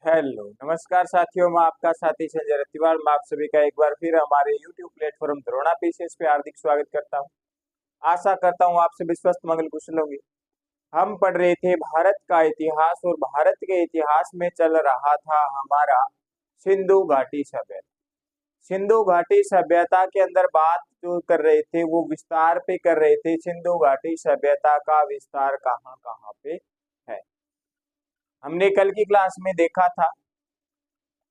Hello नमस्कार साथियों, मैं आपका साथी संजय रतिवाल। मैं आप सभी का एक बार फिर हमारे YouTube प्लेटफॉर्म द्रोणा पीसीएस पे हार्दिक स्वागत करता हूं। आशा करता हूं आप सभी स्वस्थ मंगल कुशल होंगे। हम पढ़ रहे थे भारत का इतिहास और भारत के इतिहास में चल रहा था हमारा सिंधु घाटी सभ्यता। सिंधु घाटी सभ्यता के अंदर बात जो कर रहे थे वो विस्तार पे कर रहे थे। सिंधु घाटी सभ्यता का विस्तार कहाँ कहाँ पे है। हमने कल की क्लास में देखा था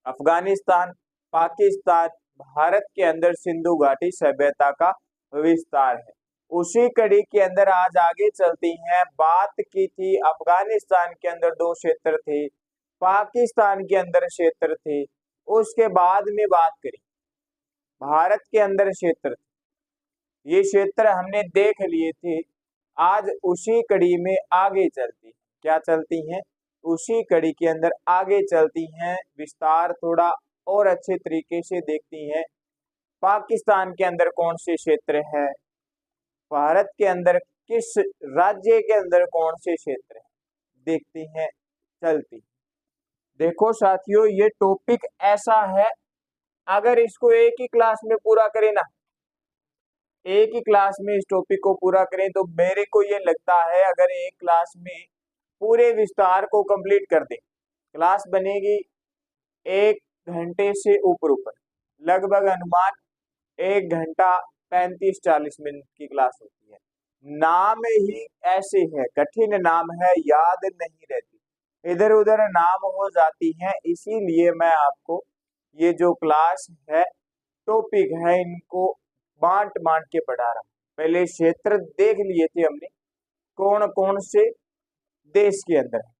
अफगानिस्तान, पाकिस्तान, भारत के अंदर सिंधु घाटी सभ्यता का विस्तार है। उसी कड़ी के अंदर आज आगे चलती हैं। बात की थी अफगानिस्तान के अंदर दो क्षेत्र थे, पाकिस्तान के अंदर क्षेत्र थे। उसके बाद में बात करी भारत के अंदर क्षेत्र थे। ये क्षेत्र हमने देख लिए थे। आज उसी कड़ी में आगे चलती क्या चलती हैं, उसी कड़ी के अंदर आगे चलती हैं। विस्तार थोड़ा और अच्छे तरीके से देखती हैं। पाकिस्तान के अंदर कौन से क्षेत्र है, भारत के अंदर किस राज्य के अंदर कौन से क्षेत्र है, देखती हैं चलती। देखो साथियों, ये टॉपिक ऐसा है, अगर इसको एक ही क्लास में पूरा करें ना, एक ही क्लास में इस टॉपिक को पूरा करें तो मेरे को ये लगता है अगर एक क्लास में पूरे विस्तार को कंप्लीट कर दें, क्लास बनेगी 1 घंटे से ऊपर ऊपर, लगभग अनुमान 1 घंटा 35-40 मिनट की क्लास होती है। नाम ही ऐसे है, कठिन नाम है, याद नहीं रहती, इधर उधर नाम हो जाती है। इसीलिए मैं आपको ये जो क्लास है, टॉपिक है, इनको बांट बांट के पढ़ा रहा हूं। पहले क्षेत्र देख लिए थे हमने कौन कौन से देश के अंदर है।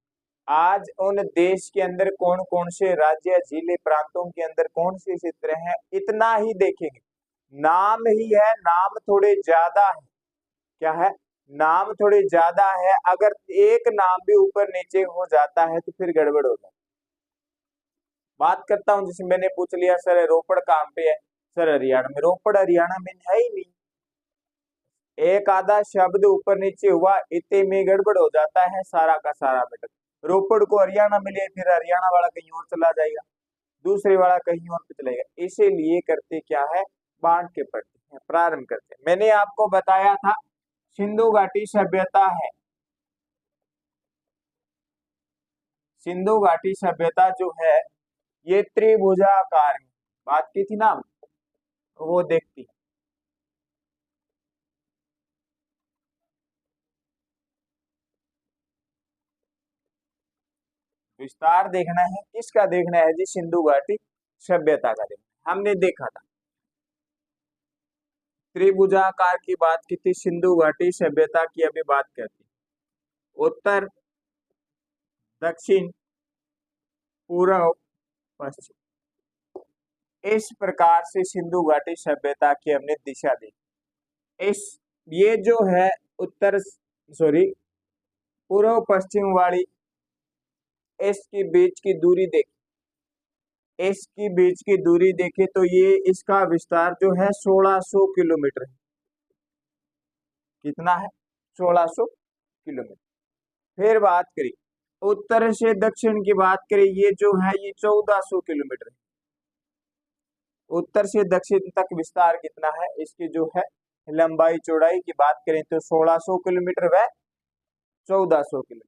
आज उन देश के अंदर कौन कौन से राज्य जिले प्रांतों के अंदर कौन से क्षेत्र हैं, इतना ही देखेंगे। नाम ही है, नाम थोड़े ज्यादा है। क्या है, नाम थोड़े ज्यादा है। अगर एक नाम भी ऊपर नीचे हो जाता है तो फिर गड़बड़ हो जाता है। बात करता हूं, जिसमें मैंने पूछ लिया सर रोपड़ कहाँ पे है, सर हरियाणा में। रोपड़ हरियाणा में है ही नहीं, एक आधा शब्द ऊपर नीचे हुआ इतने में गड़बड़ हो जाता है सारा का सारा मैटर। रोपड़ को हरियाणा मिले, फिर हरियाणा वाला कहीं और चला जाएगा, दूसरे वाला कहीं और पे चलेगा। इसीलिए करते क्या है, बांट के पढ़ते हैं। प्रारंभ करते हैं। मैंने आपको बताया था सिंधु घाटी सभ्यता है। सिंधु घाटी सभ्यता जो है ये त्रिभुजाकार है। बात की थी ना, वो देखती विस्तार देखना है। किसका देखना है जी, सिंधु घाटी सभ्यता का देखना। हमने देखा था त्रिभुजाकार की बात की थी, सिंधु घाटी सभ्यता की अभी बात करती। उत्तर, दक्षिण, पूर्व, पश्चिम, इस प्रकार से सिंधु घाटी सभ्यता की हमने दिशा देखी। इस ये जो है उत्तर, सॉरी, पूर्व पश्चिम वाली, इसकी बीच की दूरी देखी, इसकी बीच की दूरी देखे तो ये इसका विस्तार जो है 1600 किलोमीटर है। कितना है, 1600 किलोमीटर। फिर बात करी उत्तर से दक्षिण की, बात करें ये जो है ये 1400 किलोमीटर है। उत्तर से दक्षिण तक विस्तार कितना है, इसकी जो है लंबाई चौड़ाई की बात करें तो 1600 किलोमीटर व 1400 किलोमीटर।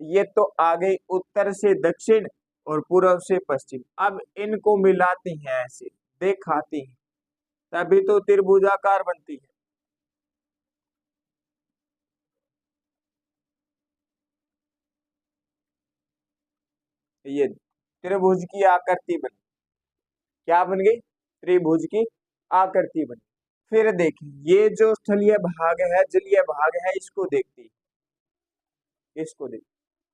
ये तो आ गई उत्तर से दक्षिण और पूर्व से पश्चिम। अब इनको मिलाती हैं, ऐसे दिखाती हैं, तभी तो त्रिभुजाकार बनती है। ये त्रिभुज की आकृति बनी। क्या बन गई, त्रिभुज की आकृति बनी। फिर देखिए ये जो स्थलीय भाग है, जलीय भाग है, इसको देखते हैं। इसको देखिए,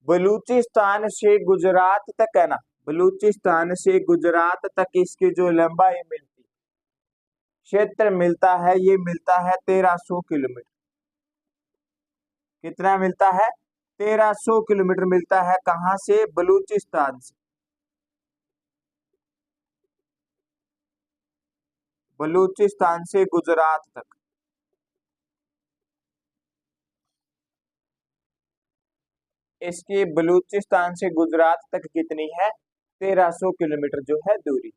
बलूचिस्तान से गुजरात तक है ना, बलूचिस्तान से गुजरात तक इसकी जो लंबाई मिलती, क्षेत्र मिलता है, ये मिलता है 1300 किलोमीटर। कितना मिलता है, 1300 किलोमीटर मिलता है। कहां से, बलूचिस्तान से। बलूचिस्तान से गुजरात तक। इसकी बलूचिस्तान से गुजरात तक कितनी है? 1300 किलोमीटर जो है दूरी।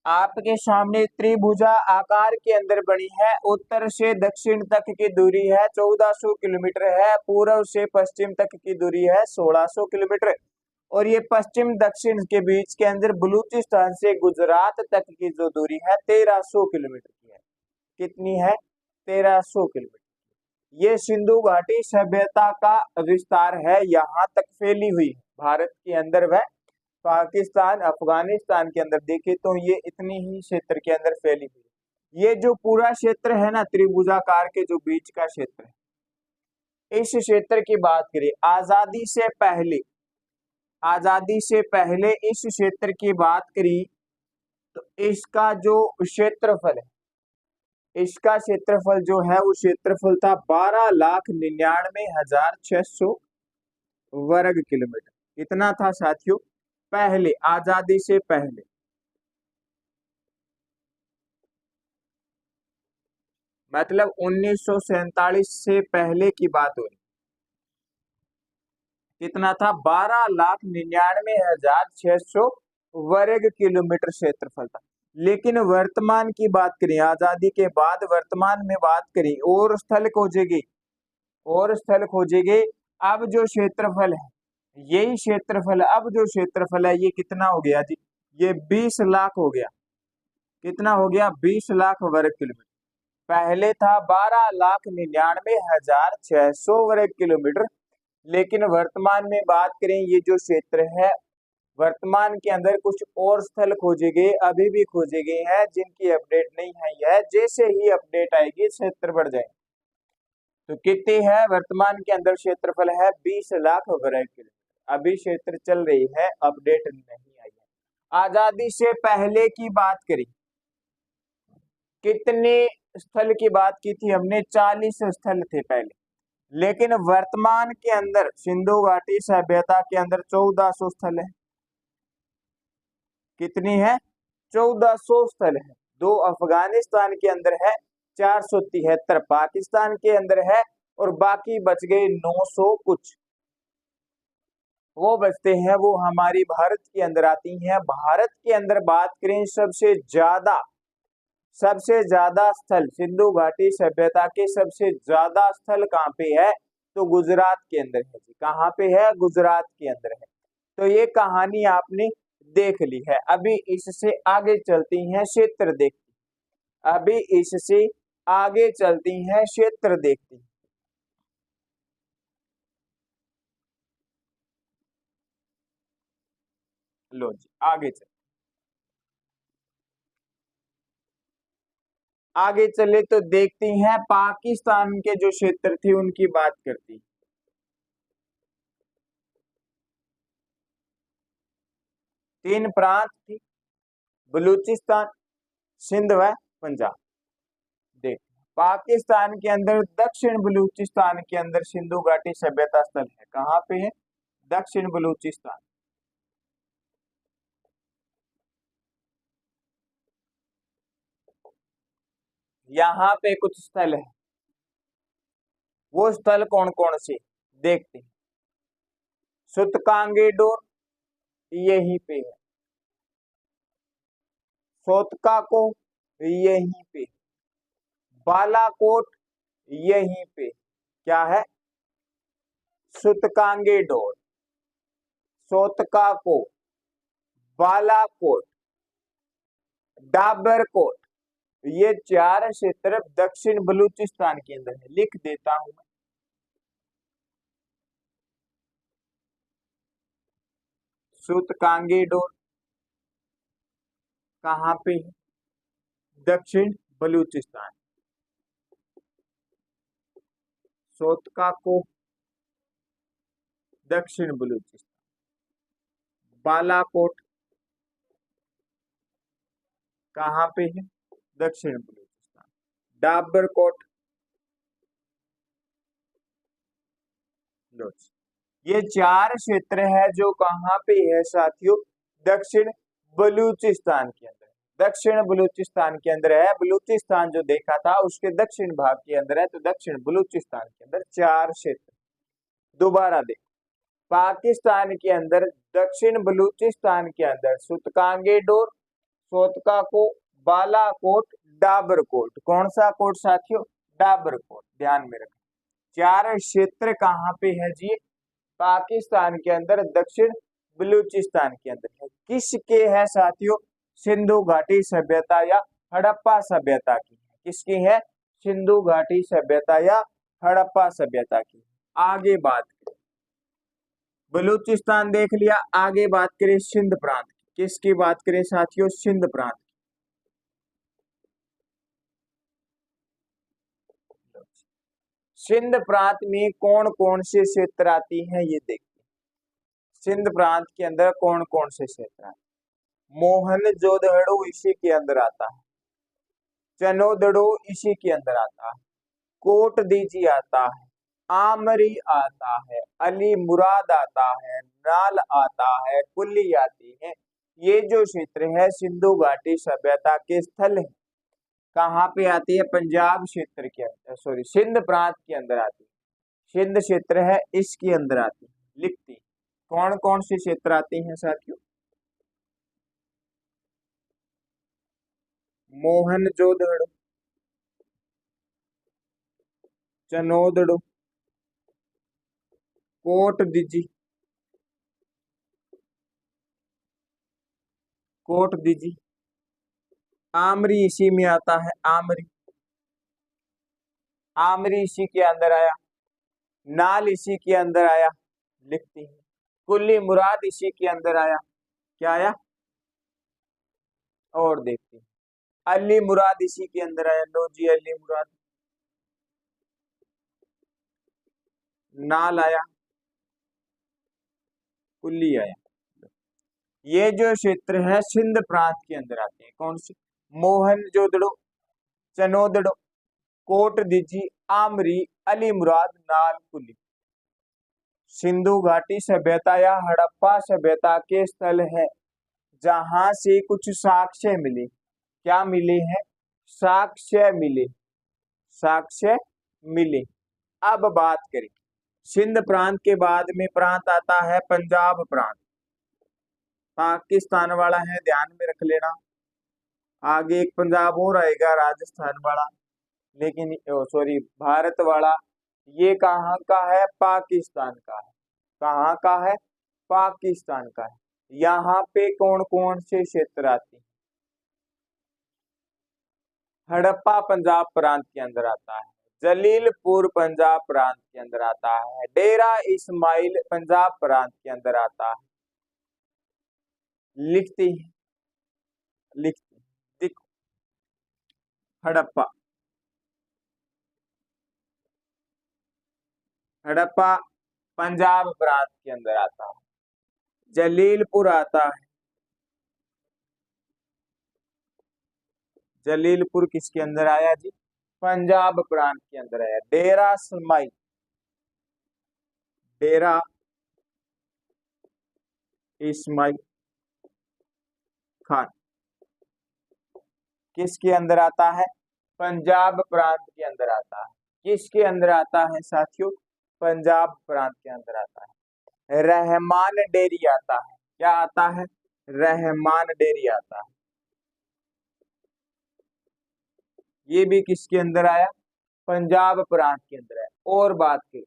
आपके सामने त्रिभुजा आकार के अंदर बनी है, उत्तर से दक्षिण तक की दूरी है 1400 किलोमीटर है, पूर्व से पश्चिम तक की दूरी है 1600 किलोमीटर, और ये पश्चिम दक्षिण के बीच के अंदर बलूचिस्तान से गुजरात तक की जो दूरी है 1300 किलोमीटर की है। कितनी है? 1300 किलोमीटर। ये सिंधु घाटी सभ्यता का विस्तार है, यहाँ तक फैली हुई है भारत के अंदर व पाकिस्तान अफगानिस्तान के अंदर देखे तो ये इतनी ही क्षेत्र के अंदर फैली हुई है। ये जो पूरा क्षेत्र है ना, त्रिभुजाकार के जो बीच का क्षेत्र है, इस क्षेत्र की बात करें आजादी से पहले, आजादी से पहले इस क्षेत्र की बात करी तो इसका जो क्षेत्रफल है, इसका क्षेत्रफल जो है वो क्षेत्रफल था 12,99,600 वर्ग किलोमीटर। इतना था साथियों पहले, आजादी से पहले। मतलब 1947 से पहले की बात हो रही। कितना था? 12,99,600 वर्ग किलोमीटर क्षेत्रफल था। लेकिन वर्तमान की बात करें, आजादी के बाद वर्तमान में बात करें, और स्थल खोजेंगे, और स्थल खोजेंगे, अब जो क्षेत्रफल है, यही क्षेत्रफल, अब जो क्षेत्रफल है ये कितना हो गया जी? ये 20 लाख हो गया। कितना हो गया? 20 लाख वर्ग किलोमीटर। पहले था 12,99,600 वर्ग किलोमीटर, लेकिन वर्तमान में बात करें ये जो क्षेत्र है, वर्तमान के अंदर कुछ और स्थल खोजे गए, अभी भी खोजे गए हैं जिनकी अपडेट नहीं है। यह जैसे ही अपडेट आएगी क्षेत्र बढ़ जाएगा। तो कितनी है वर्तमान के अंदर क्षेत्रफल? है 20 लाख वर्ग किलोमीटर। अभी क्षेत्र चल रही है, अपडेट नहीं आई है। आजादी से पहले की बात करी, कितने स्थल की बात की थी हमने? 40 स्थल थे पहले, लेकिन वर्तमान के अंदर सिंधु घाटी सभ्यता के अंदर 1400 स्थल है। कितनी है? 1400 स्थल है। 2 अफगानिस्तान के अंदर है, 473 पाकिस्तान के अंदर है, और बाकी बच गए 900 कुछ, वो बचते हैं, वो हमारी भारत के अंदर आती हैं। भारत के अंदर बात करें सबसे ज्यादा स्थल सिंधु घाटी सभ्यता के सबसे ज्यादा स्थल कहाँ पे है? तो गुजरात के अंदर है जी। कहाँ पे है? गुजरात के अंदर है। तो ये कहानी आपने देख ली है। अभी इससे आगे चलती हैं, क्षेत्र देखती, अभी इससे आगे चलती हैं, क्षेत्र देखती। लो जी आगे चल, आगे चले तो देखती हैं पाकिस्तान के जो क्षेत्र थे उनकी बात करती। 3 प्रांत थी, बलूचिस्तान, सिंध व पंजाब। देख, पाकिस्तान के अंदर दक्षिण बलूचिस्तान के अंदर सिंधु घाटी सभ्यता स्थल है। कहाँ पे है? दक्षिण बलूचिस्तान। यहाँ पे कुछ स्थल है, वो स्थल कौन कौन से देखते हैं। सुतकांगेडोर यहीं पे है, सोतकाको यहीं पे, बालाकोट यहीं पे। क्या है? सुतकांगेडोर, सोतकाको, बालाकोट, डाबरकोट, ये 4 क्षेत्र दक्षिण बलूचिस्तान के अंदर है। लिख देता हूं मैं। सुतकांगेडोर कहाँ पे है? दक्षिण बलूचिस्तान। सोतकाको दक्षिण बलूचिस्तान, बालाकोट कहाँ पे है? दक्षिण बलूचिस्तान, डाबरकोट, ये 4 क्षेत्र है जो कहाँ पे है साथियों? दक्षिण बलूचिस्तान के अंदर। दक्षिण बलूचिस्तान के अंदर है। बलूचिस्तान जो देखा था उसके दक्षिण भाग के अंदर है, तो दक्षिण बलूचिस्तान के अंदर 4 क्षेत्र। दोबारा देख, पाकिस्तान के अंदर दक्षिण बलूचिस्तान के अंदर सुतकांगे डोर, सोतका को, बालाकोट, डाबरकोट। कौन सा कोट साथियों? डाबरकोट। ध्यान में रखें, चार क्षेत्र कहाँ पे है जी? पाकिस्तान के अंदर दक्षिण बलूचिस्तान के अंदर है। किसके है साथियों? सिंधु घाटी सभ्यता या हड़प्पा सभ्यता की। किसकी है? सिंधु घाटी सभ्यता या हड़प्पा सभ्यता की। आगे बात करें, बलूचिस्तान देख लिया, आगे बात करें सिंध प्रांत की। किसकी बात करें साथियों? सिंध प्रांत। सिंध प्रांत में कौन कौन से क्षेत्र आती हैं ये देखिए। सिंध प्रांत के अंदर कौन कौन से क्षेत्र आते हैं? मोहनजोदड़ो इसी के अंदर आता है, चनोदड़ो इसी के अंदर आता है, कोट दीजी आता है, आमरी आता है, अली मुराद आता है, नाल आता है, कुल्ली आती है। ये जो क्षेत्र है सिंधु घाटी सभ्यता के स्थल है। कहाँ पे आती है? पंजाब क्षेत्र के अंदर, सॉरी सिंध प्रांत के अंदर आती है। सिंध क्षेत्र है इसके अंदर आती है। लिखती कौन कौन से क्षेत्र आते हैं साथियों? मोहनजोदड़ो, चनोदड़ो, कोट दीजी, कोट दीजी, आमरी इसी में आता है, आमरी, आमरी इसी के अंदर आया, नाल इसी के अंदर आया। लिखती है कुल्ली मुराद इसी के अंदर आया। क्या आया? और देखते हैं, अली मुराद इसी के अंदर आया। लो जी, अली मुराद, नाल आया, कुल्ली आया। ये जो क्षेत्र है सिंध प्रांत के अंदर आते हैं। कौन से? मोहनजोदड़ो, चनोदड़ो, कोट दीजी, आमरी, अली मुराद, नाल, कुली। सिंधु घाटी सभ्यता या हड़प्पा सभ्यता के स्थल है जहां से कुछ साक्ष्य मिले। क्या मिले हैं? साक्ष्य मिले, साक्ष्य मिले। अब बात करें, सिंध प्रांत के बाद में प्रांत आता है पंजाब प्रांत। पाकिस्तान वाला है, ध्यान में रख लेना। आगे एक पंजाब और आएगा, राजस्थान वाला, लेकिन सॉरी भारत वाला। ये कहाँ का है? पाकिस्तान का है। कहाँ का है? पाकिस्तान का है। यहाँ पे कौन कौन से क्षेत्र आते हैं? हड़प्पा पंजाब प्रांत के अंदर आता है, जलीलपुर पंजाब प्रांत के अंदर आता है, डेरा इस्माइल पंजाब प्रांत के अंदर आता है। लिखती है, लिखती, देखो, हड़प्पा, हड़प्पा पंजाब प्रांत के अंदर आता है, जलीलपुर आता है, जलीलपुर किसके अंदर आया जी? पंजाब प्रांत के अंदर आया। डेरा इस्माइल, डेरा इस्माइल खान किसके अंदर आता है? पंजाब प्रांत के अंदर आता है। किसके अंदर आता है साथियों? पंजाब प्रांत के अंदर आता है। रहमान डेरी आता है। क्या आता है? रहमान डेरी आता है। ये भी किसके अंदर आया? पंजाब प्रांत के अंदर है। और बात की,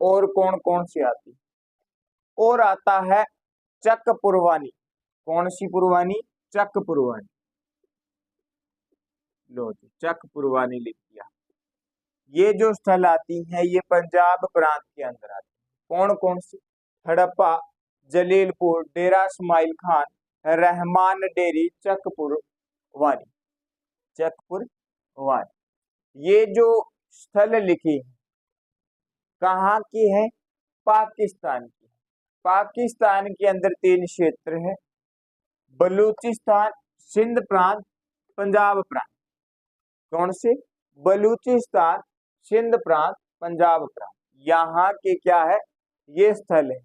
और कौन कौन सी आती? और आता है चक पुरवानी। कौन सी पुरवानी? चक पुरवानी। लो जी, चक पुरवानी लिख दिया। ये जो स्थल आती हैं ये पंजाब प्रांत के अंदर आती है। कौन कौन सी? हड़प्पा, जलीलपुर, डेरा इस्माइल खान, रहमान डेरी, चकपुर वानी, चकपुर वानी। ये जो स्थल लिखी है कहाँ की है? पाकिस्तान की। पाकिस्तान के अंदर तीन क्षेत्र है, बलूचिस्तान, सिंध प्रांत, पंजाब प्रांत। कौन से? बलूचिस्तान, सिंध प्रांत, पंजाब प्रांत। यहाँ के क्या है? ये स्थल है।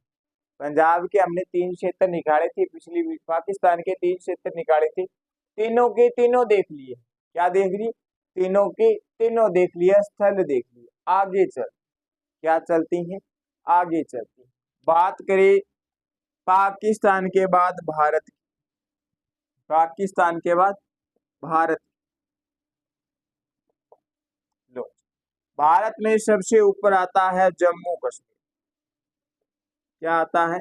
पंजाब के हमने तीन क्षेत्र निकाले थे पिछली, पाकिस्तान के तीन क्षेत्र निकाले थे, तीनों के तीनों देख लिए। क्या देख लिए? तीनों के तीनों देख लिया, स्थल देख लिया। आगे चल, क्या चलती हैं? आगे चलते हैं। बात करें पाकिस्तान के बाद भारत, पाकिस्तान के बाद भारत, लो भारत में सबसे ऊपर आता है जम्मू कश्मीर। क्या आता है?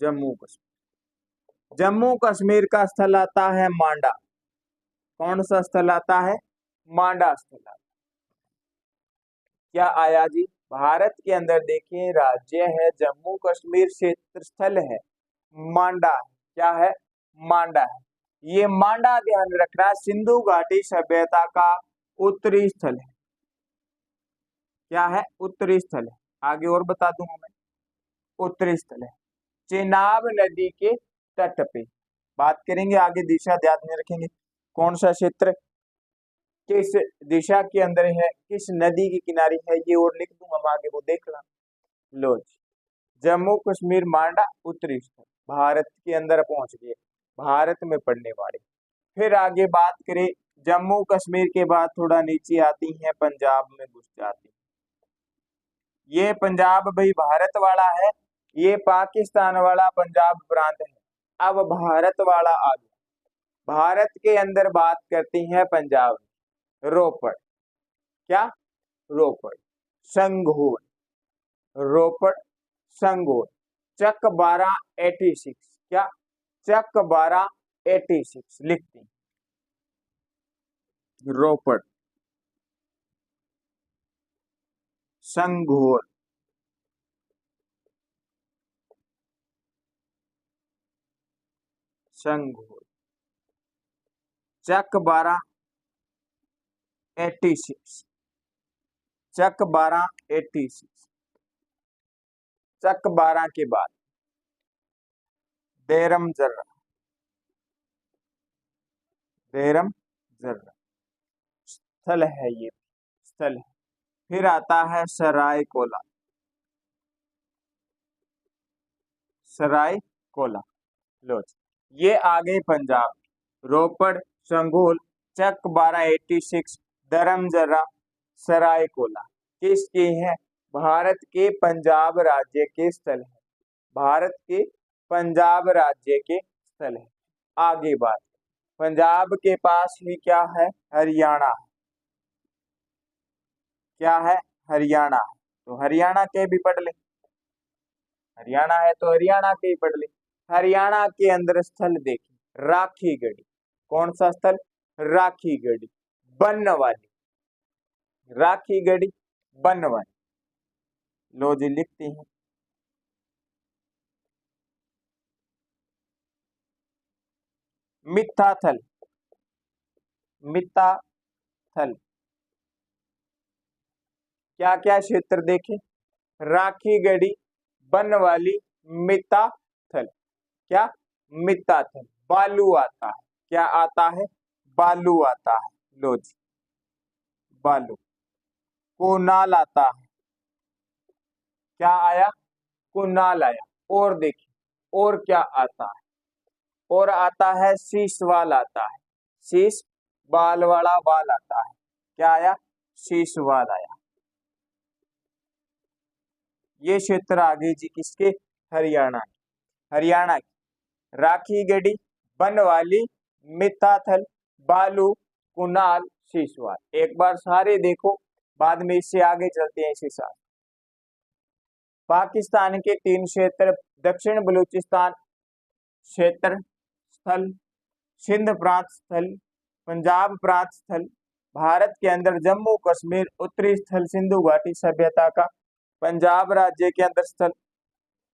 जम्मू कश्मीर। जम्मू कश्मीर का स्थल आता है मांडा। कौन सा स्थल आता है? मांडा स्थल आता है। क्या आया जी? भारत के अंदर देखिए राज्य है जम्मू कश्मीर, क्षेत्र स्थल है मांडा है। क्या है? मांडा है। ये मांडा ध्यान रखना सिंधु घाटी सभ्यता का उत्तरी स्थल है। क्या है? उत्तरी स्थल है। आगे और बता दूंगा मैं। उत्तरी स्थल है चेनाब नदी के तट पे। बात करेंगे आगे, दिशा ध्यान में रखेंगे। कौन सा क्षेत्र किस दिशा के अंदर है, किस नदी के किनारे है, ये और लिख दूंगा मैं आगे, वो देखना। लो जी, जम्मू कश्मीर मांडा उत्तरी स्थल भारत के अंदर पहुंच गए, भारत में पड़ने वाले। फिर आगे बात करें, जम्मू कश्मीर के बाद थोड़ा नीचे आती है, पंजाब में घुस जाती है। ये पंजाब भाई भारत वाला है, ये पाकिस्तान वाला पंजाब प्रांत है। अब भारत वाला आ गया। भारत के अंदर बात करती है पंजाब, रोपड़। क्या? रोपड़, संगोल, रोपड़, संगोल, चक 1286। क्या? चक 1286 लिखती रोपड़, संगोल, संगोल, चक 1286, चक 1286। चक 12 के बाद बैरम जर्रा, बैरम जर्रा स्थल है, ये स्थल है। फिर आता है सराय कोला, सराय कोला। लो जी, ये आ गए पंजाब, रोपड़, संगोल, चक 1286, धर्म जर्रा, सराय कोला किसके हैं? भारत के पंजाब राज्य के स्थल है, भारत के पंजाब राज्य के स्थल है। आगे बात, पंजाब के पास ही क्या है? हरियाणा। क्या है? हरियाणा। तो हरियाणा के भी पढ़ ले, हरियाणा है तो हरियाणा के ही पढ़ ले। हरियाणा के अंदर स्थल देखिए, राखी गढ़ी। कौन सा स्थल? राखी गढ़ी, बनवाली, राखी गढ़ी, बनवाली। लो जी, लिखते हैं। मित्ताथल, मित्ताथल, क्या क्या क्षेत्र देखे? राखी गढ़ी, बनवाली, मित्ताथल। क्या? मित्ताथल। बालू आता है। क्या आता है? बालू आता है। लो जी, बालू। कोनाल आता है। क्या आया? कुनाल आया। और देखिए, और क्या आता है? और आता है शीशवाल आता है, शीश बाल वाला वाल आता है। क्या आया? शीशवाल आया। ये क्षेत्र आ गई जी किसके? हरियाणा की। हरियाणा की राखी गढ़ी, बनवाली, मित्ताथल, बालू, कुनाल, शीशवाल। एक बार सारे देखो, बाद में इससे आगे चलते हैं इसी साथ। पाकिस्तान के 3 क्षेत्र, दक्षिण बलूचिस्तान क्षेत्र स्थल, सिंध प्रांत स्थल, पंजाब प्रांत स्थल, भारत के अंदर जम्मू कश्मीर उत्तरी स्थल सिंधु घाटी सभ्यता का, पंजाब राज्य के अंदर स्थल,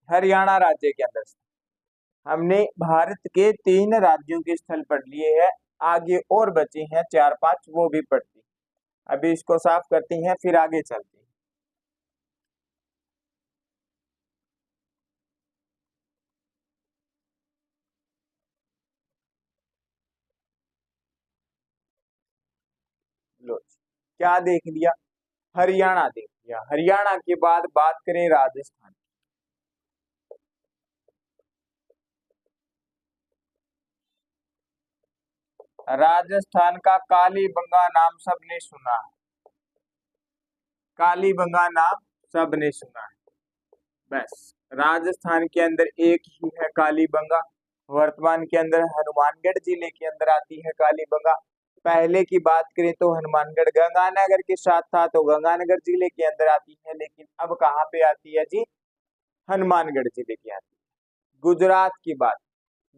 हरियाणा राज्य के अंदर स्थल। हमने भारत के 3 राज्यों के स्थल पढ़ लिए हैं, आगे और बचे हैं 4-5, वो भी पढ़ते हैं। अभी इसको साफ करते हैं, फिर आगे चलते हैं। लो, क्या देख लिया? हरियाणा देख लिया। हरियाणा के बाद बात करें राजस्थान। राजस्थान का कालीबंगा नाम सबने सुना है, कालीबंगा नाम सबने सुना है। बस राजस्थान के अंदर एक ही है कालीबंगा। वर्तमान के अंदर हनुमानगढ़ जिले के अंदर आती है कालीबंगा। पहले की बात करें तो हनुमानगढ़ गंगानगर के साथ था, तो गंगानगर जिले के अंदर आती है, लेकिन अब कहाँ पे आती है जी? हनुमानगढ़ जिले की आती है। गुजरात की बात,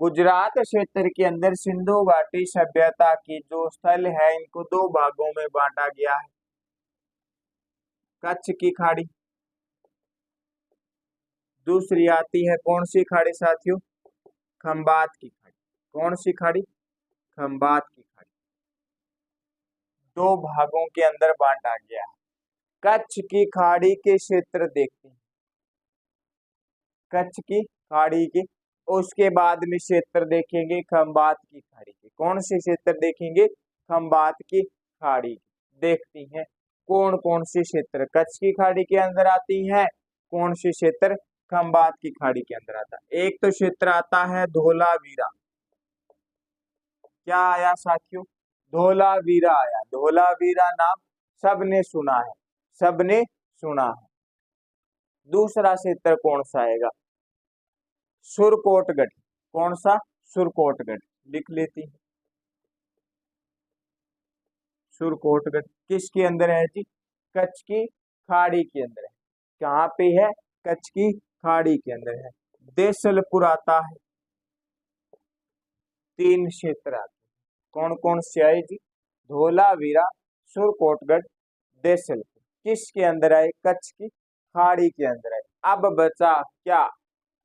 गुजरात क्षेत्र के अंदर सिंधु घाटी सभ्यता की जो स्थल है, इनको दो भागों में बांटा गया है। कच्छ की खाड़ी, दूसरी आती है कौन सी खाड़ी साथियों? खंबात की खाड़ी। कौन सी खाड़ी? खंबात की खाड़ी। दो भागों के अंदर बांटा गया है। कच्छ की खाड़ी के क्षेत्र देखते हैं, कच्छ की खाड़ी के, उसके बाद में क्षेत्र देखेंगे खंबात की खाड़ी के। कौन से क्षेत्र देखेंगे? खंबात की खाड़ी देखती हैं। कौन कौन से क्षेत्र कच्छ की खाड़ी के अंदर आती हैं, कौन से क्षेत्र खंबात की खाड़ी के अंदर आता है? एक तो क्षेत्र आता है धोलावीरा। क्या आया साथियों? धोलावीरा आया। धोलावीरा नाम सबने सुना है, सबने सुना है। दूसरा क्षेत्र कौन सा आएगा? सुरकोटगढ़। कौन सा? सुरकोटगढ़। लिख लेती है, सुरकोटगढ़ किसके अंदर है जी? कच्छ की खाड़ी के अंदर है। कहाँ पे है? कच्छ की खाड़ी के अंदर है। देसलपुर आता है। तीन क्षेत्र आते हैं, कौन कौन से आए जी? धोलावीरा, सुरकोटगढ़, देसलपुर। किसके अंदर आए? कच्छ की खाड़ी के अंदर आए। अब बचा क्या?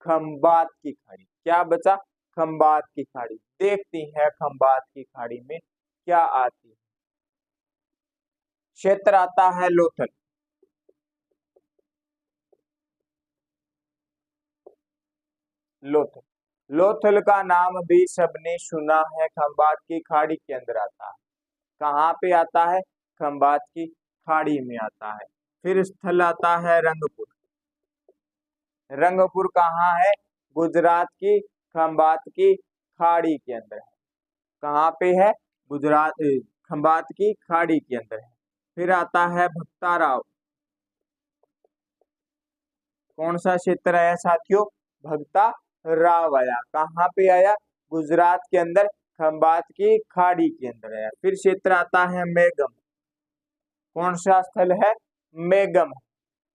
खंबात की खाड़ी। क्या बचा? खंबात की खाड़ी। देखती है खंबात की खाड़ी में क्या आती है। क्षेत्र आता है लोथल। लोथल, लोथल का नाम भी सबने सुना है, खंबात की खाड़ी के अंदर आता है। कहाँ पे आता है? खंबात की खाड़ी में आता है। फिर स्थल आता है रंगपुर। रंगपुर कहाँ है? गुजरात की खंबात की खाड़ी के अंदर है। कहाँ पे है? गुजरात खंबात की खाड़ी के अंदर है। फिर आता है भक्ताराव। कौन सा क्षेत्र आया साथियों? भक्ता राव आया। कहाँ पे आया? गुजरात के अंदर खंबात की खाड़ी के अंदर आया। फिर क्षेत्र आता है मेगम। कौन सा स्थल है? मेगम।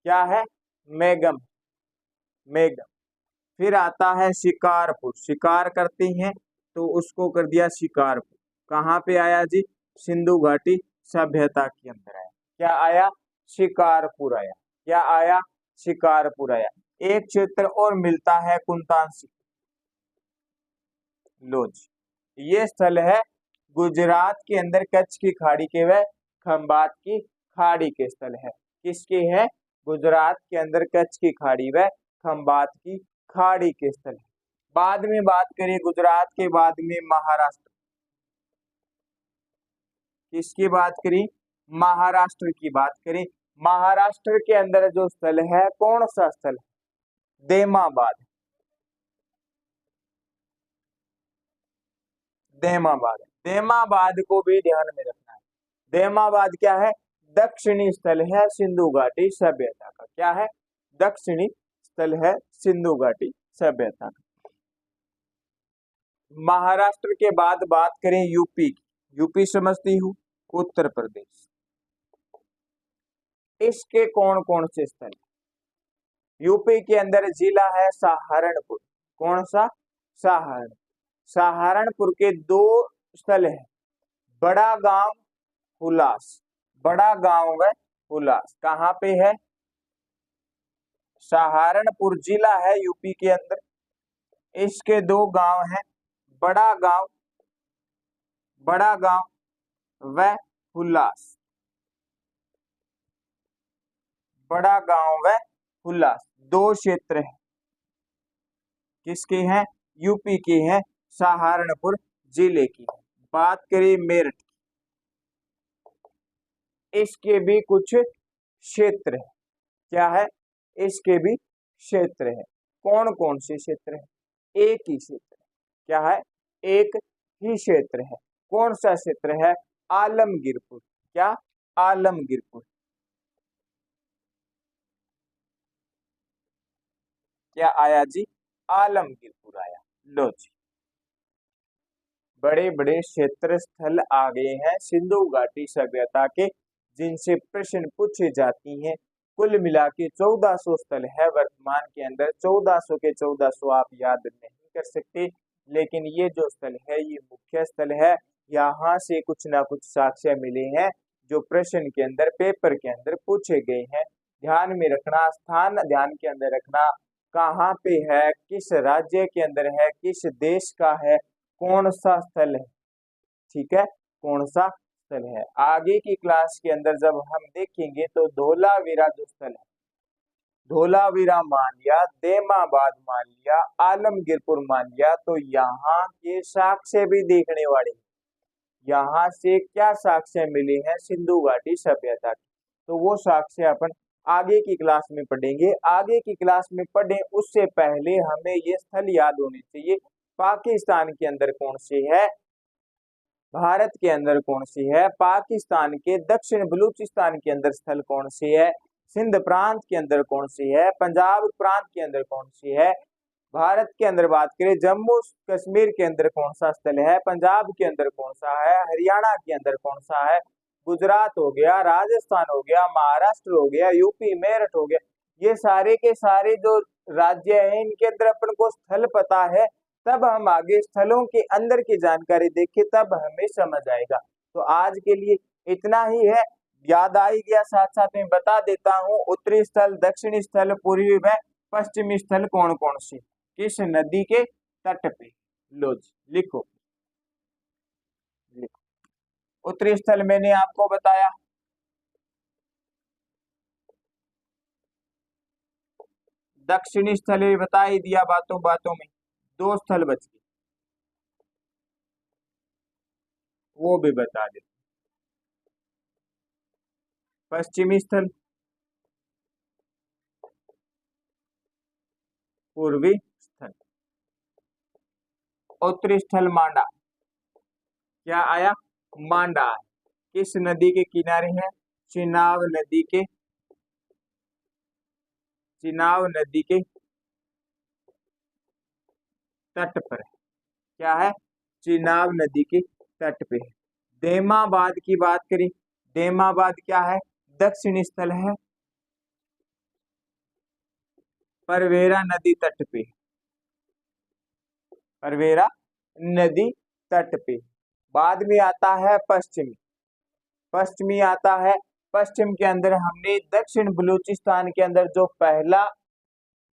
क्या है? मेगम। मेगम। फिर आता है शिकारपुर। शिकार करते हैं तो उसको कर दिया शिकारपुर। कहाँ पे आया जी? सिंधु घाटी सभ्यता के अंदर आया। क्या आया? शिकारपुर आया। क्या आया? शिकारपुर आया। एक क्षेत्र और मिलता है कुंतांशी। लो जी, ये स्थल है गुजरात के अंदर कच्छ की खाड़ी के व खंबात की खाड़ी के स्थल है। किसके है? गुजरात के अंदर कच्छ की खाड़ी व खंबात की खाड़ी के स्थल है। बाद में बात करें गुजरात के बाद में महाराष्ट्र। किसकी बात करें? महाराष्ट्र की बात करें। महाराष्ट्र के अंदर जो स्थल है, कौन सा स्थल है? देमाबाद। देमाबाद, देमाबाद को भी ध्यान में रखना है। देमाबाद क्या है? दक्षिणी स्थल है सिंधु घाटी सभ्यता का। क्या है? दक्षिणी स्थल है सिंधु घाटी सभ्यता का। महाराष्ट्र के बाद बात करें यूपी की। यूपी समझती हूँ, उत्तर प्रदेश। इसके कौन कौन से स्थल? यूपी के अंदर जिला है सहारनपुर। कौन सा? सहारनपुर। सहारनपुर के दो स्थल है, बड़ा गांव, हुलास। बड़ा गांव व हुलास कहाँ पे है? सहारनपुर जिला है यूपी के अंदर। इसके दो गांव हैं, बड़ा गांव, बड़ा गांव व हुलास। बड़ा गांव व हुलास दो क्षेत्र है। किसके हैं? यूपी के हैं, सहारनपुर जिले की। बात करें मेरठ, इसके भी कुछ क्षेत्र है। क्या है? इसके भी क्षेत्र है। कौन कौन से क्षेत्र है? एक ही क्षेत्र है। क्या है? एक ही क्षेत्र है। कौन सा क्षेत्र है? आलमगीरपुर। क्या? आलमगीरपुर। क्या आया जी? आलमगीरपुर आया। लो जी, बड़े बड़े क्षेत्र स्थल आ गए हैं सिंधु घाटी सभ्यता के, जिनसे प्रश्न पूछे जाती हैं। कुल मिला के 1400 स्थल है वर्तमान के अंदर। 1400 के 1400 आप याद नहीं कर सकते, लेकिन ये जो स्थल है ये मुख्य स्थल है। यहाँ से कुछ ना कुछ साक्ष्य मिले हैं जो प्रश्न के अंदर, पेपर के अंदर पूछे गए हैं। ध्यान में रखना, स्थान ध्यान के अंदर रखना, कहाँ पे है, किस राज्य के अंदर है, किस देश का है, कौन सा स्थल है। ठीक है, कौन सा स्थल है। आगे की क्लास के अंदर जब हम देखेंगे तो धोलावीरा जो स्थल है, धोलावीरा मान लिया, देमाबाद मान लिया, आलमगीरपुर मान लिया, तो यहाँ के साक्ष्य भी देखने वाले। यहाँ से क्या साक्ष्य मिले हैं सिंधु घाटी सभ्यता के, तो वो साक्ष्य अपन आगे की क्लास में पढ़ेंगे। आगे की क्लास में पढ़ें उससे पहले हमें ये स्थल याद होने चाहिए। पाकिस्तान के अंदर कौन सी है, भारत के अंदर कौन सी है, पाकिस्तान के दक्षिण बलूचिस्तान के अंदर स्थल कौन सी है, सिंध प्रांत के अंदर कौन सी है, पंजाब प्रांत के अंदर कौन सी है, भारत के अंदर बात करें जम्मू कश्मीर के अंदर कौन सा स्थल है, पंजाब के अंदर कौन सा है, हरियाणा के अंदर कौन सा है, गुजरात हो गया, राजस्थान हो गया, महाराष्ट्र हो गया, यूपी मेरठ हो गया, ये सारे के सारे जो राज्य हैं इनके अंदर अपन को स्थल पता है। तब हम आगे स्थलों के अंदर की जानकारी देखें तब हमें समझ आएगा। तो आज के लिए इतना ही है। याद आई गया, साथ साथ में बता देता हूँ उत्तरी स्थल, दक्षिणी स्थल, पूर्वी व पश्चिमी स्थल कौन कौन सी, किस नदी के तट पे। लो जी, लिखो लिखो। उत्तरी स्थल मैंने आपको बताया, दक्षिणी स्थल भी बता ही दिया बातों बातों में। दो स्थल बच गए, वो भी बता दे। पश्चिमी स्थल, पूर्वी स्थल, उत्तरी स्थल मांडा। क्या आया? मांडा। किस नदी के किनारे है? चिनाब नदी के, चिनाब नदी के तट पर है। क्या है? चिनाब नदी के तट पे है। देमाबाद की बात करें, देमाबाद क्या है? दक्षिणी स्थल है, परवेरा नदी तट पे, परवेरा नदी तट पे। बाद में आता है पश्चिमी, पश्चिमी आता है। पश्चिम के अंदर हमने दक्षिण बलूचिस्तान के अंदर जो पहला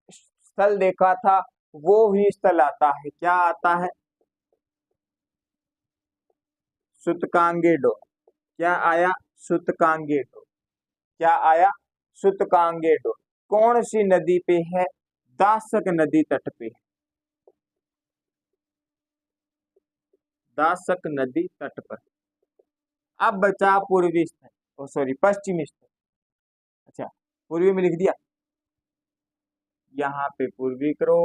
स्थल देखा था वो ही स्थल आता है। क्या आता है? सुतकांगेडो। क्या आया? सुतकांगेडो। क्या आया? सुतकांगेडो। कौन सी नदी पे है? दासक नदी तट पे, दासक नदी तट पर। अब बचा पूर्वी स्थल, ओ सॉरी पश्चिमी स्थल। अच्छा, पूर्वी में लिख दिया, यहाँ पे पूर्वी करो,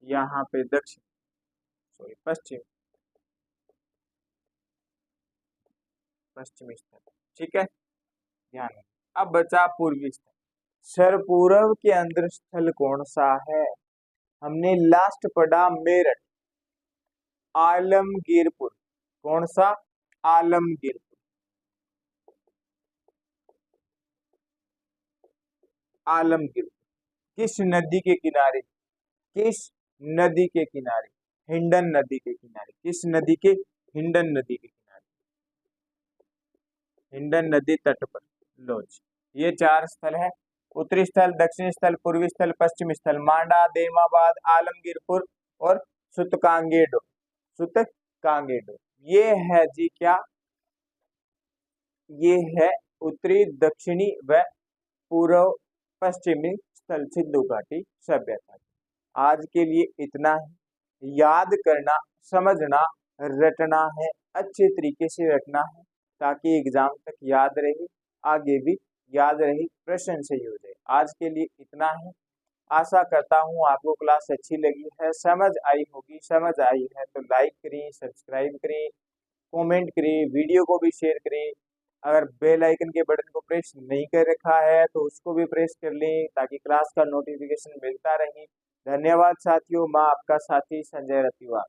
यहाँ पे दक्षिण, सॉरी पश्चिम, पश्चिमी स्थल। ठीक है, ध्यान रखना। अब बचा पूर्वी स्थल। सरपूरव के अंदर स्थल कौन सा है? हमने लास्ट पढ़ा मेरठ, आलमगीरपुर। कौन सा? आलमगीरपुर, आलमगीर। किस नदी के किनारे? किस नदी के किनारे? हिंडन नदी के किनारे। किस नदी के? हिंडन नदी के किनारे, हिंडन नदी तट पर। लो जी, ये चार स्थल है। उत्तरी स्थल, दक्षिणी स्थल, पूर्वी स्थल, पश्चिमी स्थल। मांडा, देमाबाद, आलमगीरपुर और सुतकांगेडो, सुतकांगेडो। ये है जी क्या? ये है उत्तरी, दक्षिणी व पूर्व पश्चिमी स्थल सिंधु घाटी सभ्यता। आज के लिए इतना ही। याद करना, समझना, रटना है, अच्छे तरीके से रखना है ताकि एग्जाम तक याद रहे, आगे भी याद रहे, प्रश्न सही हो जाए। आज के लिए इतना ही। आशा करता हूँ आपको क्लास अच्छी लगी है, समझ आई होगी। समझ आई है तो लाइक करें, सब्सक्राइब करें, कमेंट करें, वीडियो को भी शेयर करें। अगर बेल आइकन के बटन को प्रेस नहीं कर रखा है तो उसको भी प्रेस कर लें ताकि क्लास का नोटिफिकेशन मिलता रहे। धन्यवाद साथियों, मैं आपका साथी संजय रतिवाल।